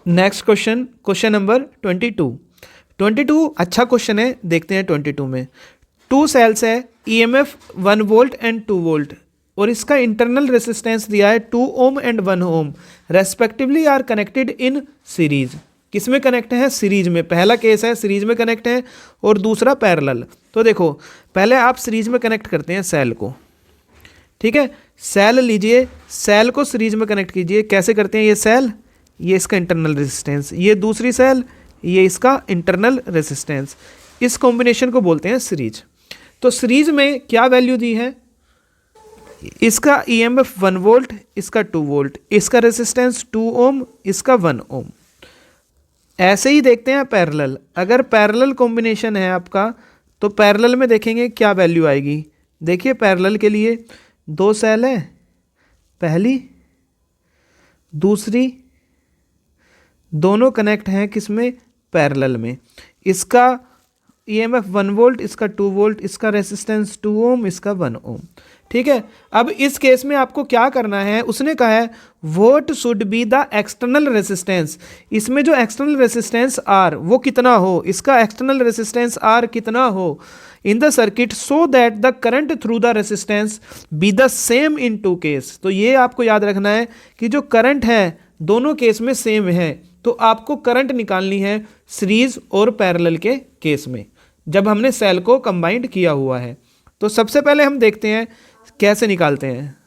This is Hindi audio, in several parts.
नेक्स्ट क्वेश्चन, क्वेश्चन नंबर 22 अच्छा क्वेश्चन है, देखते हैं 22 में। टू सेल्स है, ईएमएफ 1 वोल्ट एंड 2 वोल्ट और इसका इंटरनल रेसिस्टेंस दिया है 2 ohm and 1 ohm respectively are connected in series. किस में कनेक्ट है? सीरीज में। पहला केस है सीरीज में कनेक्ट है और दूसरा पैरेलल। तो देखो पहले आप सीरीज में कनेक्ट करते हैं सेल को, ठीक है। सेल लीजिए, सेल को सीरीज में कनेक्ट कीजिए। कैसे करते हैं? ये सेल, ये इसका इंटरनल रेजिस्टेंस, ये दूसरी सेल, ये इसका इंटरनल रेजिस्टेंस। इस कॉम्बिनेशन को बोलते हैं सीरीज। तो सीरीज में क्या वैल्यू दी है? इसका ईएमएफ 1 वोल्ट, इसका 2 वोल्ट, इसका रेजिस्टेंस 2 ओम, इसका 1 ओम। ऐसे ही देखते हैं पैरेलल। अगर पैरेलल कॉम्बिनेशन है आपका तो पैरेलल में देखेंगे क्या वैल्यू आएगी। देखिए पैरेलल के लिए 2 सेल है, पहली दूसरी, दोनों कनेक्ट हैं किसमें? पैरेलल में। इसका ईएमएफ 1 वोल्ट, इसका 2 वोल्ट, इसका रेजिस्टेंस 2 ओम, इसका 1 ओम, ठीक है। अब इस केस में आपको क्या करना है? उसने कहा है what should be the external resistance. इसमें जो एक्सटर्नल रेजिस्टेंस आर वो कितना हो, इसका एक्सटर्नल रेजिस्टेंस आर कितना हो in the circuit so that the current through the resistance be the same in two case. तो ये आपको याद रखना है कि जो करंट है दोनों केस में सेम है। तो आपको करंट निकालनी है सीरीज और पैरेलल के केस में जब हमने सेल को कंबाइंड किया हुआ है। तो सबसे पहले हम देखते हैं कैसे निकालते हैं।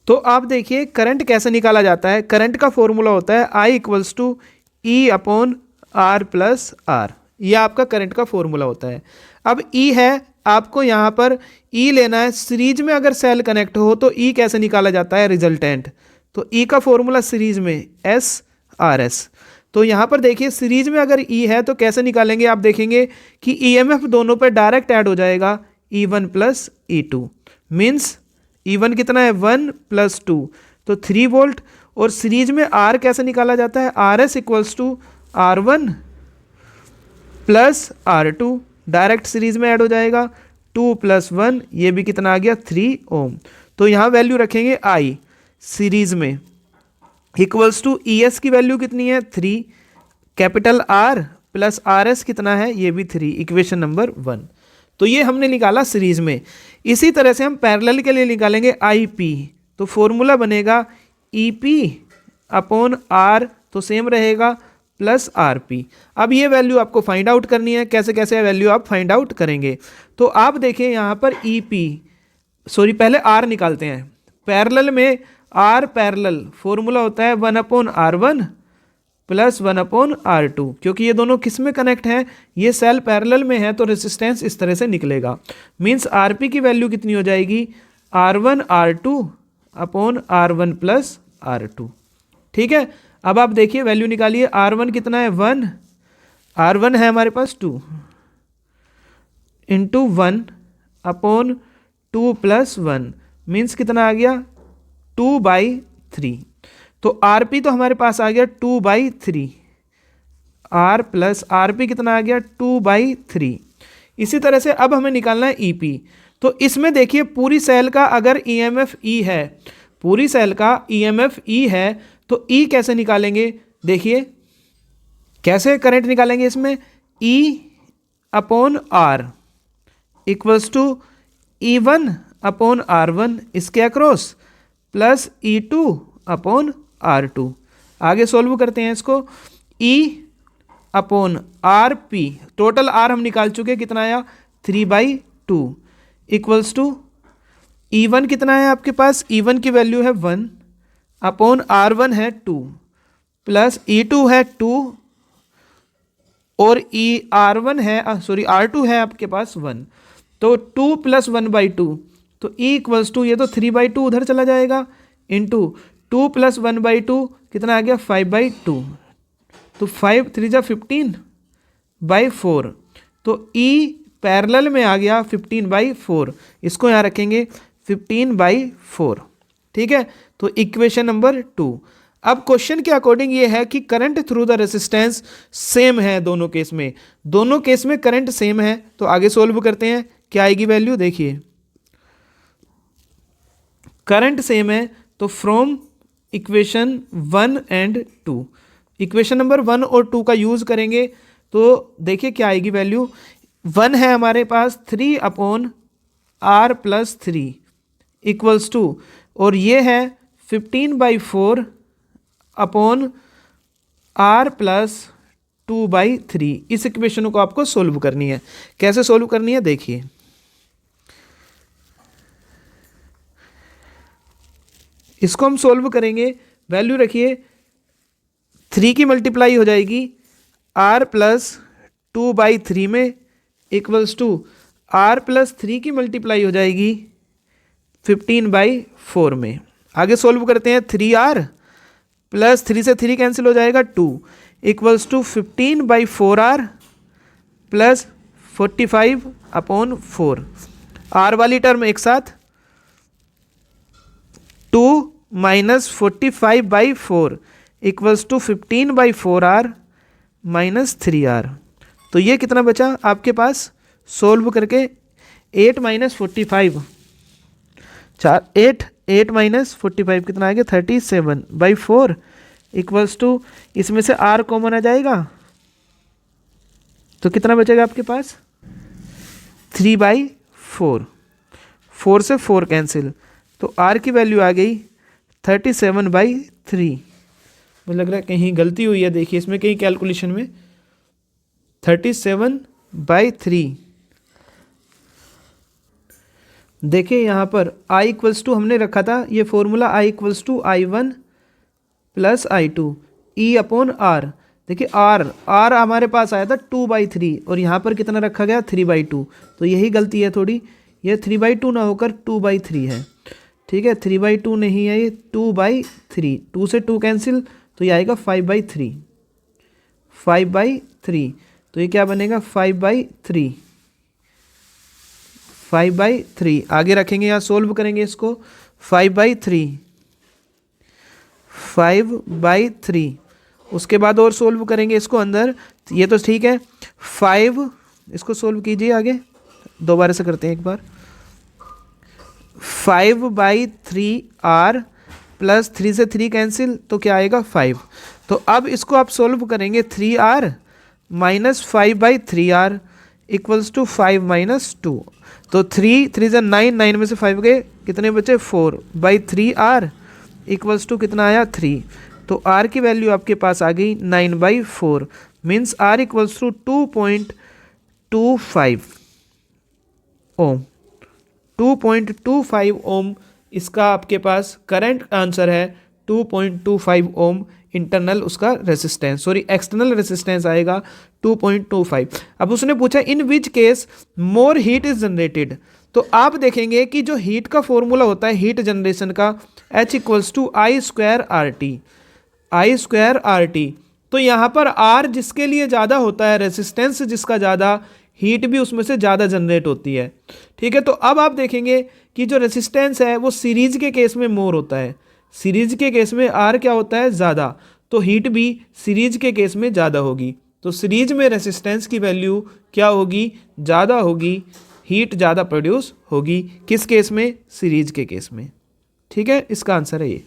तो आप देखिए करंट कैसे निकाला जाता है। करंट का फॉर्मूला होता है I equals to E upon R plus R. यह आपका करंट का फॉर्मूला होता है। अब E है, आपको यहाँ पर E लेना है। सीरीज में अगर सेल कनेक्ट हो तो E कैसे निकाला जाता है? रिजल्टेंट। तो E का फॉर्मूला सीरीज में SRS। तो यहाँ पर देखिए सीरीज में अगर E है तो कैसे निकालेंगे? आप देखेंगे कि EMF दोनों पर डायरेक्ट ऐड हो जाएगा, E1 plus E2 means E1 कितना है? 1 प्लस 2 तो 3 वोल्ट। और सीरीज में R कैसे निकाला जाता है? RS equals to R1 plus R2 direct series में ऐड हो जाएगा। 2 प्लस 1 ये भी कितना आ गया? 3 ओम। तो यहाँ वैल्यू रखेंगे I सीरीज में इक्वल्स टू ES की वैल्यू कितनी है? 3, कैपिटल R प्लस RS कितना है? ये भी 3, इक्वेशन नंबर 1। तो ये हमने निकाला सीरीज में। इसी तरह से हम पैरेलल के लिए निकालेंगे IP। तो फॉर्मूला बनेगा EP अपॉन R, तो सेम रहेगा, प्लस RP। अब ये वैल्यू आपको फाइंड आउट करनी है। कैसे कैसे वैल्यू आप फाइंड आउट करेंगे? तो आप देखें यहाँ पर पहले R निकालते हैं। पैरेलल में R पैरेलल फॉर्मूला होता है 1/R1 प्लस 1/R2। क्योंकि ये दोनों किस में कनेक्ट हैं? ये सेल पैरेलल में है तो रेजिस्टेंस इस तरह से निकलेगा। मीन्स RP की वैल्यू कितनी हो जाएगी? R1 R2 upon R1 plus R2, ठीक है। अब आप देखिए वैल्यू निकालिए। R1 कितना है? 1, R1 है हमारे पास 2 इंटू 1 अपॉन 2 प्लस 1 मीन्स कितना आ गया? 2/3। तो RP तो हमारे पास आ गया 2/3, R प्लस RP कितना आ गया? 2/3। इसी तरह से अब हमें निकालना है EP। तो इसमें देखिए पूरी सेल का अगर EMF E है, पूरी सेल का EMF E है तो E कैसे निकालेंगे? देखिए कैसे करंट निकालेंगे इसमें? E upon R equals to E1 upon R1 इसके across plus E2 upon R2। आगे सोल्व करते हैं इसको। E upon RP, total R हम निकाल चुके, कितना आया? 3/2 इक्वल्स टू E1 कितना है आपके पास? E1 की वैल्यू है 1 अपॉन R1 है 2 प्लस E2 है 2 और R2 है आपके पास 1। तो 2 प्लस 1/2 तो E इक्वल्स टू ये तो 3/2 उधर चला जाएगा इंटू 2 प्लस 1/2 कितना आ गया? 5/2। तो 5 3 जा 15/4। तो E पैरेलल में आ गया 15/4। इसको यहाँ रखेंगे 15/4, ठीक है। तो इक्वेशन नंबर 2। अब क्वेश्चन के अकॉर्डिंग ये है कि current through the resistance same है दोनों केस में। दोनों केस में करंट सेम है तो आगे सोल्व करते हैं। क्या आएगी वैल्यू? देखिए करंट सेम है तो from equation 1 and 2 equation number 1 और 2 का यूज़ करेंगे तो देखिए क्या आएगी वैल्यू। 1 है हमारे पास 3/r+3 इक्वल्स टू, और ये है 15/4 अपॉन r+2/3। इस इक्वेशन को आपको सोल्व करनी है। कैसे सोल्व करनी है देखिए। इसको हम सोल्व करेंगे, वैल्यू रखिए 3 की मल्टीप्लाई हो जाएगी r+2/3 में इक्वल्स टू r+3 की मल्टीप्लाई हो जाएगी 15/4 में। आगे सोल्व करते हैं। 3r प्लस 3 से 3 कैंसिल हो जाएगा 2 equals to 15/4r plus 45/4। r वाली टर्म एक साथ 2 minus 45/4 equals to 15/4r minus 3r। तो ये कितना बचा आपके पास सोल्व करके 8 माइनस 45 8 माइनस 45 कितना आ गया 37/4 इक्वल्स टू, इसमें से r कॉमन आ जाएगा तो कितना बचेगा आपके पास 3/4। 4 से 4 कैंसिल तो r की वैल्यू आ गई 37/3। मुझे लग रहा है कहीं गलती हुई है, देखिए इसमें कहीं कैलकुलेशन में 37/3। देखिए यहाँ पर i इक्वल्स टू हमने रखा था ये formula i equals to i1 plus i2 e upon r। देखिए r हमारे पास आया था 2/3 और यहाँ पर कितना रखा गया 3/2। तो यही गलती है थोड़ी, ये 3/2 ना होकर 2/3 है। ठीक है 3/2 नहीं है ये 2/3। 2 से 2 कैंसिल तो ये आएगा 5/3। 5/3 तो ये क्या बनेगा 5/3। 5/3 आगे रखेंगे, यहाँ सोल्व करेंगे इसको 5/3 उसके बाद और सोल्व करेंगे इसको अंदर। ये तो ठीक है 5, इसको सोल्व कीजिए आगे, दोबारा से करते हैं एक बार। 5/3r प्लस 3 से 3 कैंसिल तो क्या आएगा 5। तो अब इसको आप सोल्व करेंगे 3r minus 5/3r equals to 5 minus 2। तो 3 3 से 9, 9 में से 5 गए कितने बचे 4/3r इक्वल्स टू कितना आया 3। तो r की वैल्यू आपके पास आ गई 9/4 means r equals to 2.25 ohm. 2.25 ohm इसका आपके पास करंट आंसर है। 2.25 ओम इंटरनल उसका रेसिस्टेंस, सॉरी एक्सटर्नल रेसिस्टेंस आएगा 2.25। अब उसने पूछा in which case more heat is generated. तो आप देखेंगे कि जो हीट का फॉर्मूला होता है हीट जनरेशन का H इक्वल्स टू I²RT। तो यहाँ पर R जिसके लिए ज़्यादा होता है, रेसिस्टेंस जिसका ज़्यादा, हीट भी उसमें से ज़्यादा जनरेट होती है। ठीक है तो अब आप देखेंगे कि जो रेसिस्टेंस है वो सीरीज के केस में मोर होता है। सीरीज के केस में R क्या होता है ज़्यादा, तो हीट भी सीरीज के केस में ज़्यादा होगी। तो सीरीज में रेसिस्टेंस की वैल्यू क्या होगी ज़्यादा होगी, हीट ज़्यादा प्रोड्यूस होगी। किस केस में सीरीज के केस में। ठीक है इसका आंसर है ये।